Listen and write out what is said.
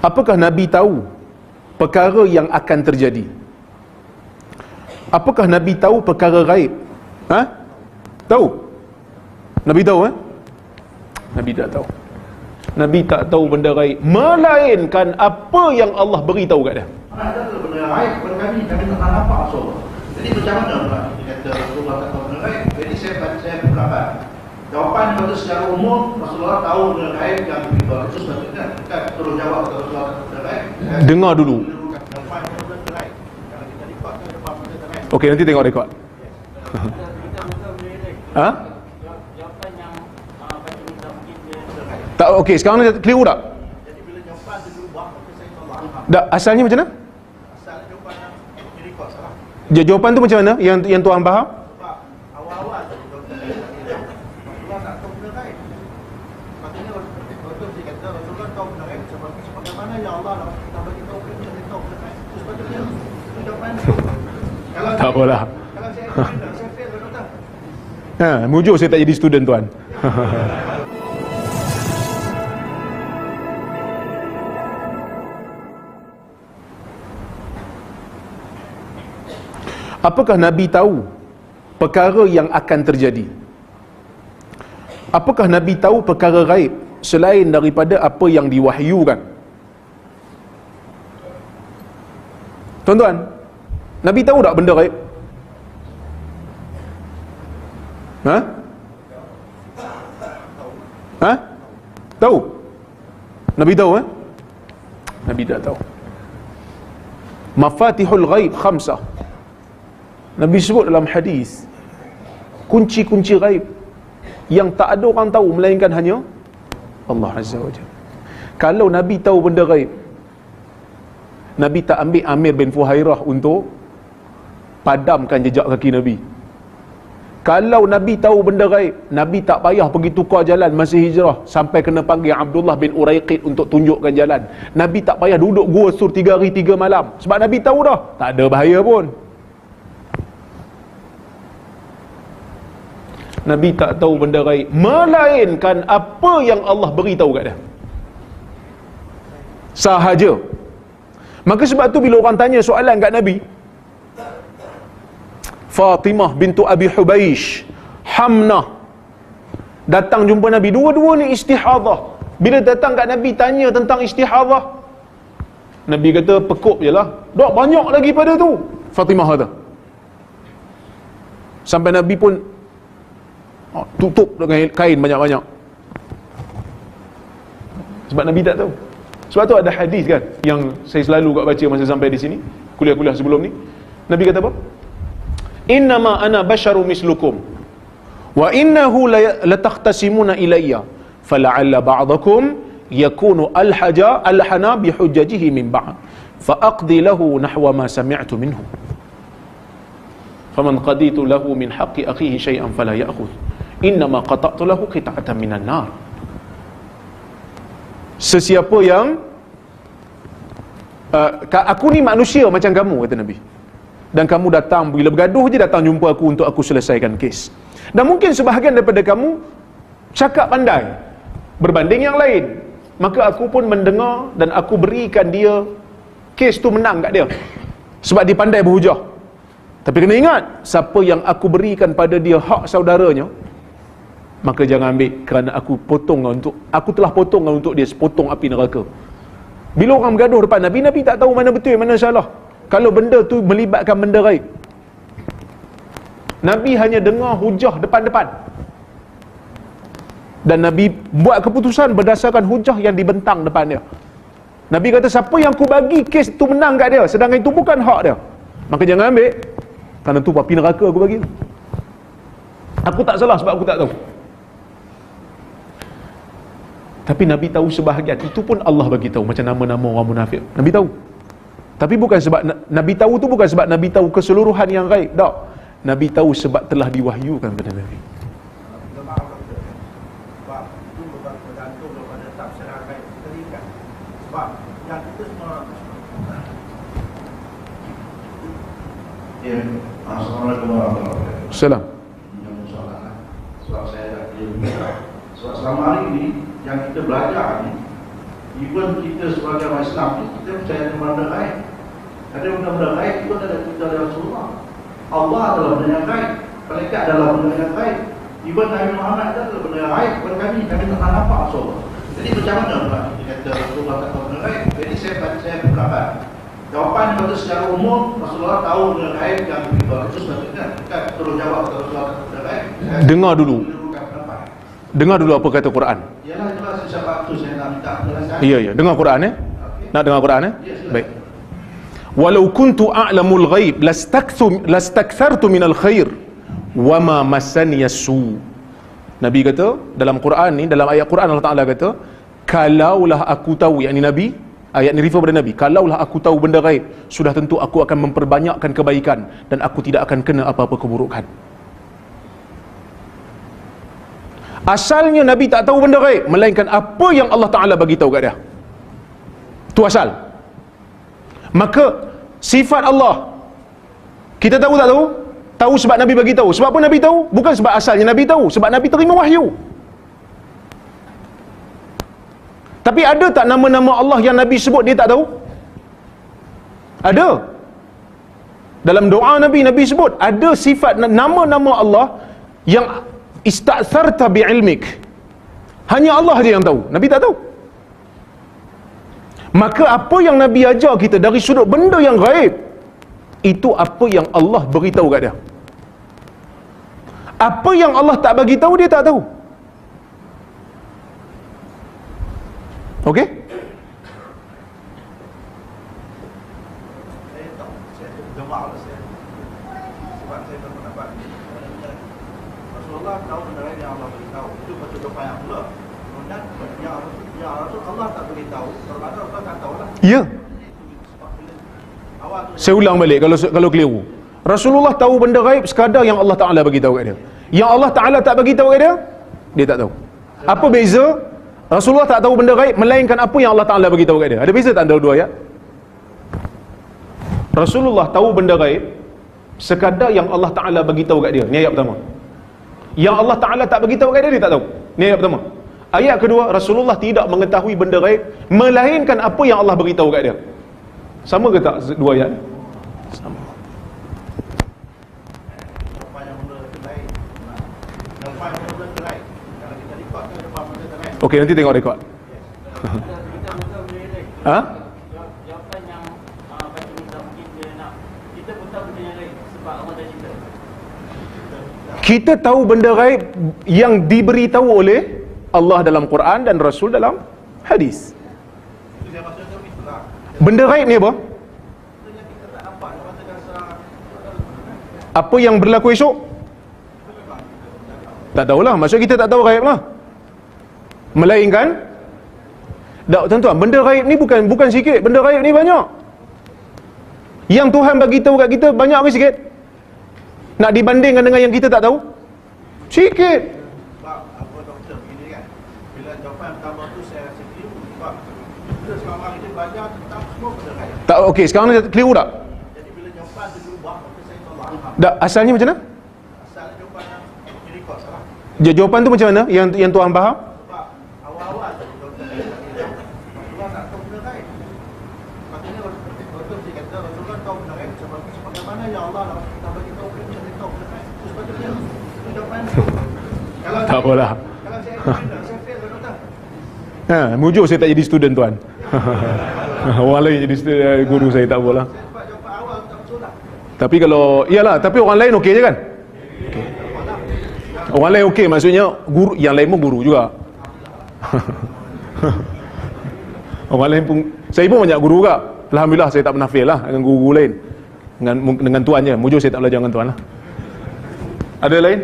Apakah Nabi tahu perkara yang akan terjadi? Apakah Nabi tahu perkara gaib? Tahu? Nabi tahu Nabi tak tahu. Nabi tak tahu benda gaib, melainkan apa yang Allah beritahu kat dia. Ada benda gaib kepada kami tak nampak langsung. Jadi macam mana pula kata Rasulullah tak tahu benda gaib? Jadi saya berpendapat jawapan kata secara umum Rasulullah tahu benda gaib yang begitu. Itu sepatutnya kita terus jawab kata Rasulullah tak tahu benda gaib. Dengar dulu. Okey, nanti tengok rekod. Tak, okey, sekarang ni keliru tak? Jadi bila jawapan tu berubah, maka saya tolak. Tak, asalnya macam mana? Asal jawapan yang direkod salah. Jawapan tu macam mana? Yang tuan faham? Sebab awal-awal tu Rasulullah tak tahu benda gaib. Maksudnya betul dia kata Rasulullah tahu benda gaib sebagaimana yang Allah tak bagi tahu benda gaib. Itu sepatutnya itu jawapan tu. Tak apalah. Kalau saya fail doktor. Mujur saya tak jadi student tuan. Apakah Nabi tahu perkara yang akan terjadi? Apakah Nabi tahu perkara gaib selain daripada apa yang diwahyukan? Tuan-tuan, Nabi tahu tak benda gaib? Tahu? Nabi tahu Nabi tak tahu. Mafatihul ghaib khamsah. Nabi sebut dalam hadis, kunci-kunci ghaib yang tak ada orang tahu melainkan hanya Allah Azza wa Jalla. Kalau Nabi tahu benda ghaib, Nabi tak ambil Amir bin Fuhairah untuk padamkan jejak kaki Nabi. Kalau Nabi tahu benda gaib, Nabi tak payah pergi tukar jalan masa hijrah sampai kena panggil Abdullah bin Uraiqid untuk tunjukkan jalan. Nabi tak payah duduk gua sur 3 hari 3 malam, sebab Nabi tahu dah tak ada bahaya pun. Nabi tak tahu benda gaib, melainkan apa yang Allah beritahu kat dia sahaja. Maka sebab tu bila orang tanya soalan kat Nabi, Fatimah bintu Abi Hubaish, Hamnah datang jumpa Nabi, dua-dua ni istihadhah. Bila datang kat Nabi tanya tentang istihadhah, Nabi kata pekuk je lah, dah banyak lagi pada tu, Fatimah kata. Sampai Nabi pun tutup dengan kain banyak-banyak, sebab Nabi tak tahu. Sebab tu ada hadis kan yang saya selalu kat baca masa sampai di sini, kuliah-kuliah sebelum ni. Nabi kata apa? Innama ana basyaru mislukum wa innahu latakhtasimuna ilayya fala'alla ba'dakum yakunu alhana bihujjajihi min ba'd fa aqdi lahu nahwa ma sami'tu minhu faman qaditu lahu min haqqi akhihi shay'an fala ya'khudh innama qata'tu lahu qita'atan minan nar. Sesiapa yang aku ni manusia macam kamu, kata Nabi, dan kamu datang bila bergaduh je datang jumpa aku untuk aku selesaikan kes. Dan mungkin sebahagian daripada kamu cakap pandai berbanding yang lain, maka aku pun mendengar dan aku berikan dia kes tu, menang kat dia sebab dia pandai berhujah. Tapi kena ingat, siapa yang aku berikan pada dia hak saudaranya, maka jangan ambil, kerana aku telah potong untuk dia sepotong api neraka. Bila orang bergaduh depan Nabi, Nabi tak tahu mana betul mana salah. Kalau benda tu melibatkan benda gaib, Nabi hanya dengar hujah depan-depan, dan Nabi buat keputusan berdasarkan hujah yang dibentang depan dia. Nabi kata siapa yang aku bagi kes tu menang kat dia, sedangkan itu bukan hak dia, maka jangan ambil, kerana tu api neraka aku bagi. Aku tak salah sebab aku tak tahu. Tapi Nabi tahu sebahagian, itu pun Allah bagi tahu, macam nama-nama orang munafik. Nabi tahu. Tapi bukan sebab Nabi tahu tu bukan sebab Nabi tahu keseluruhan yang gaib. Tak. Nabi tahu sebab telah diwahyukan kepada Nabi. Sebab itu bergantung kepada tafsiran gaib kita. Sebab yang kita semua. Ya, Assalamualaikum warahmatullahi wabarakatuh. Salam. Yang soalan. Sebab saya dah sebab selama hari ini yang kita belajar ni even kita sebagai orang Islam ni, kita percaya dengan benda gaib. Ada benda-benda gaib itu ada kita dari Rasulullah. Allah adalah benda yang gaib, malaikat adalah benda yang gaib, even Nabi Muhammad adalah benda yang gaib kepada kami tak nampak Rasulullah. Jadi macam mana pula dia kata Rasulullah tak tahu benda gaib? Jadi saya berpendapat jawapan yang betul secara umum Rasulullah tahu benda gaib yang begitu itu sepatutnya kita terus jawab kalau Rasulullah tak tahu benda gaib. Dengar dulu. Dengar dulu apa kata Quran. Yalah jelas sebab tu saya nak minta penjelasan. Ya, dengar Quran ya. Okay. Nak dengar Quran ya? Baik. Walau kuntu a'lamul ghaib lastakthartu minal khair wama massani as-su. Nabi kata dalam Quran ni, dalam ayat Quran Allah Taala kata, kalaulah aku tahu, yakni Nabi, ayat ni refer pada Nabi, kalaulah aku tahu benda gaib, sudah tentu aku akan memperbanyakkan kebaikan dan aku tidak akan kena apa-apa keburukan. Asalnya Nabi tak tahu benda gaib, melainkan apa yang Allah Ta'ala bagi tahu kat dia. Tu asal. Maka sifat Allah kita tahu tak tahu? Tahu sebab Nabi bagi tahu. Sebab apa Nabi tahu? Bukan sebab asalnya Nabi tahu, sebab Nabi terima wahyu. Tapi ada tak nama-nama Allah yang Nabi sebut dia tak tahu? Ada. Dalam doa Nabi sebut ada sifat nama-nama Allah yang ista'tharta bi'ilmik. Hanya Allah dia yang tahu, Nabi tak tahu. Maka apa yang Nabi ajar kita dari sudut benda yang gaib, itu apa yang Allah beritahu kat dia. Apa yang Allah tak bagi tahu, dia tak tahu. Okey? Saya tahu, saya jemaah saya. Sebab saya berpendapat Rasulullah tahu benda yang Allah beritahu. Itu betul jawapan yang pula. Kemudian yang Allah tak beritahu, kalau ada Allah tak tahu lah. Ya. Saya ulang balik kalau keliru. Rasulullah tahu benda gaib sekadar yang Allah Ta'ala bagi tahu kat dia. Yang Allah Ta'ala tak bagi tahu kat dia, dia tak tahu. Apa beza? Rasulullah tak tahu benda gaib melainkan apa yang Allah Ta'ala bagi tahu kat dia. Ada beza tak antara dua ayat? Rasulullah tahu benda gaib sekadar yang Allah Ta'ala bagi tahu kat dia. Ni ayat pertama. Yang Allah Ta'ala tak bagi tahu kat dia, dia tak tahu. Ni ayat pertama. Ayat kedua, Rasulullah tidak mengetahui benda gaib melainkan apa yang Allah bagi tahu kat dia. Sama ke tak dua ayat? Sama. Okey, nanti tengok rekod. Ha? Jawapan yang baca minta mungkin dia nak. Kita pun tahu benda yang lain sebab Allah dah cerita. Kita tahu benda gaib yang diberitahu oleh Allah dalam Quran dan Rasul dalam hadis. Benda gaib ni apa? Apa yang berlaku esok? Tak tahulah, maksud kita tak tahu gaib lah. Melainkan tak, tuan-tuan, benda gaib ni bukan sikit, benda gaib ni banyak. Yang Tuhan bagi tahu kat kita banyak ke sikit? Nak dibandingkan dengan yang kita tak tahu? Sikit. Sebab apa doktor begini kan, bila jawapan pertama tu saya rasa keliru. Sebab kita selama ini belajar tentang semua benda gaib. Tak, okey, sekarang ni keliru tak? Jadi bila jawapan tu berubah, maka saya tolak. Tak, asalnya macam mana? Asal jawapan yang direkod salah. Jawapan tu macam mana? Yang Tuhan faham? Sebab awal-awal tu doktor Rasulullah tak tahu benda gaib. Maksudnya doktor dia kata Rasulullah tahu benda gaib sebab bagaimana ya Allah tak bagi tahu benda macam dia tahu benda gaib. Terus sepatutnya jawapan tu. Kalau Tak apalah. Kalau saya fail doktor. Ha, mujur saya tak jadi student tuan. Orang lain jadi guru saya, tak apalah. Sebab jawapan awal tak betul lah. Tapi kalau iyalah, tapi orang lain okey je kan? Okay. Orang lain okey, maksudnya guru yang lain pun guru juga. Orang lain pun, saya pun banyak guru juga. Alhamdulillah saya tak pernah fail lah dengan guru-guru lain. Dengan tuan je. Mujur saya tak belajar dengan tuan lah. Ada lain?